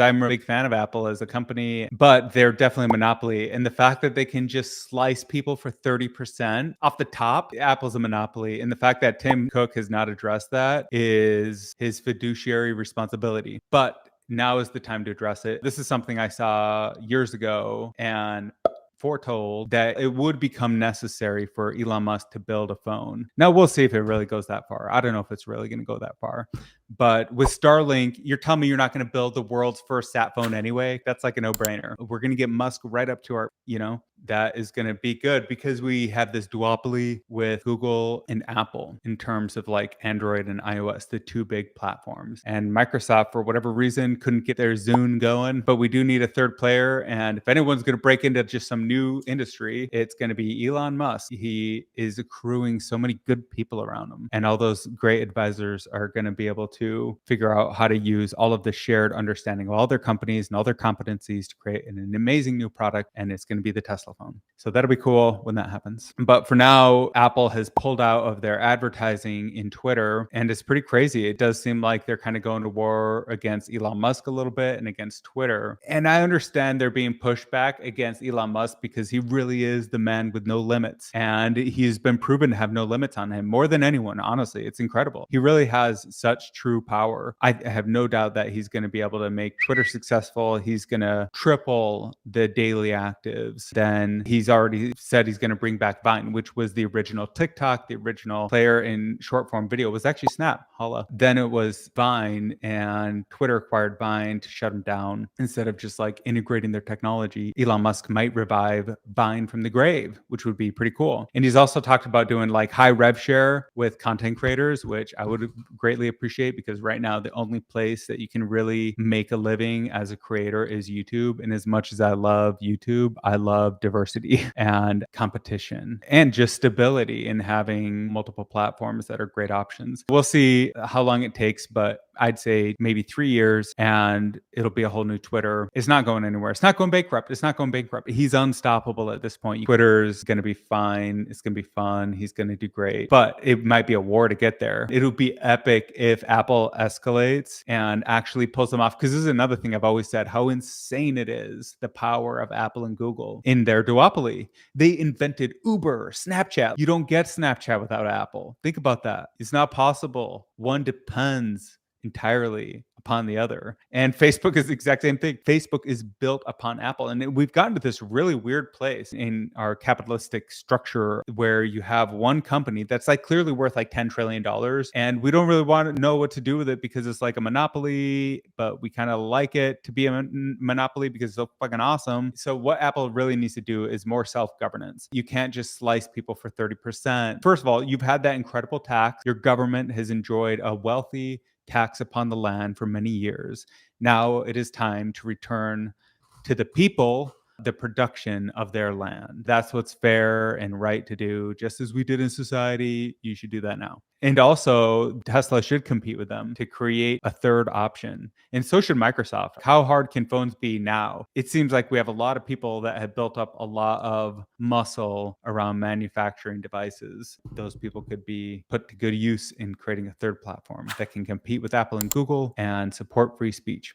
I'm a big fan of Apple as a company, but they're definitely a monopoly. And the fact that they can just slice people for 30% off the top, Apple's a monopoly. And the fact that Tim Cook has not addressed that is his fiduciary responsibility. But now is the time to address it. This is something I saw years ago and foretold that it would become necessary for Elon Musk to build a phone. Now we'll see if it really goes that far. I don't know if it's really going to go that far. But with Starlink, you're telling me you're not going to build the world's first sat phone anyway? That's like a no-brainer. We're going to get Musk right up to our, that is going to be good because we have this duopoly with Google and Apple in terms of like Android and iOS, the two big platforms. And Microsoft, for whatever reason, couldn't get their Zune going, but we do need a third player. And if anyone's going to break into just some new industry, it's going to be Elon Musk. He is accruing so many good people around him, and all those great advisors are going to be able to figure out how to use all of the shared understanding of all their companies and all their competencies to create an amazing new product. And it's going to be the Tesla phone. So that'll be cool when that happens. But for now, Apple has pulled out of their advertising in Twitter, and it's pretty crazy. It does seem like they're kind of going to war against Elon Musk a little bit and against Twitter. And I understand they're being pushed back against Elon Musk because he really is the man with no limits. And he's been proven to have no limits on him more than anyone. Honestly, it's incredible. He really has such true power. I have no doubt that he's going to be able to make Twitter successful. He's going to triple the daily actives. Then he's already said he's going to bring back Vine, which was the original TikTok. The original player in short form video was actually Snap, Holla. Then it was Vine, and Twitter acquired Vine to shut him down. Instead of just like integrating their technology, Elon Musk might revive Vine from the grave, which would be pretty cool. And he's also talked about doing like high rev share with content creators, which I would greatly appreciate, because right now the only place that you can really make a living as a creator is YouTube. And as much as I love YouTube, I love diversity and competition and just stability in having multiple platforms that are great options. We'll see how long it takes, but I'd say maybe 3 years and it'll be a whole new Twitter. It's not going anywhere. It's not going bankrupt. It's not going bankrupt. He's unstoppable at this point. Twitter's going to be fine. It's going to be fun. He's going to do great, but it might be a war to get there. It'll be epic if Apple escalates and actually pulls them off. Because this is another thing I've always said, how insane it is, the power of Apple and Google in their duopoly. They invented Uber, Snapchat. You don't get Snapchat without Apple. Think about that. It's not possible. One depends entirely upon the other. And Facebook is the exact same thing. Facebook is built upon Apple. And we've gotten to this really weird place in our capitalistic structure where you have one company that's like clearly worth like $10 trillion. And we don't really want to know what to do with it because it's like a monopoly, but we kind of like it to be a monopoly because it's so fucking awesome. So what Apple really needs to do is more self-governance. You can't just slice people for 30%. First of all, you've had that incredible tax. Your government has enjoyed a wealthy tax upon the land for many years. Now it is time to return to the people the production of their land. That's what's fair and right to do. Just as we did in society, you should do that now. And also, Tesla should compete with them to create a third option. And so should Microsoft. How hard can phones be now? It seems like we have a lot of people that have built up a lot of muscle around manufacturing devices. Those people could be put to good use in creating a third platform that can compete with Apple and Google and support free speech.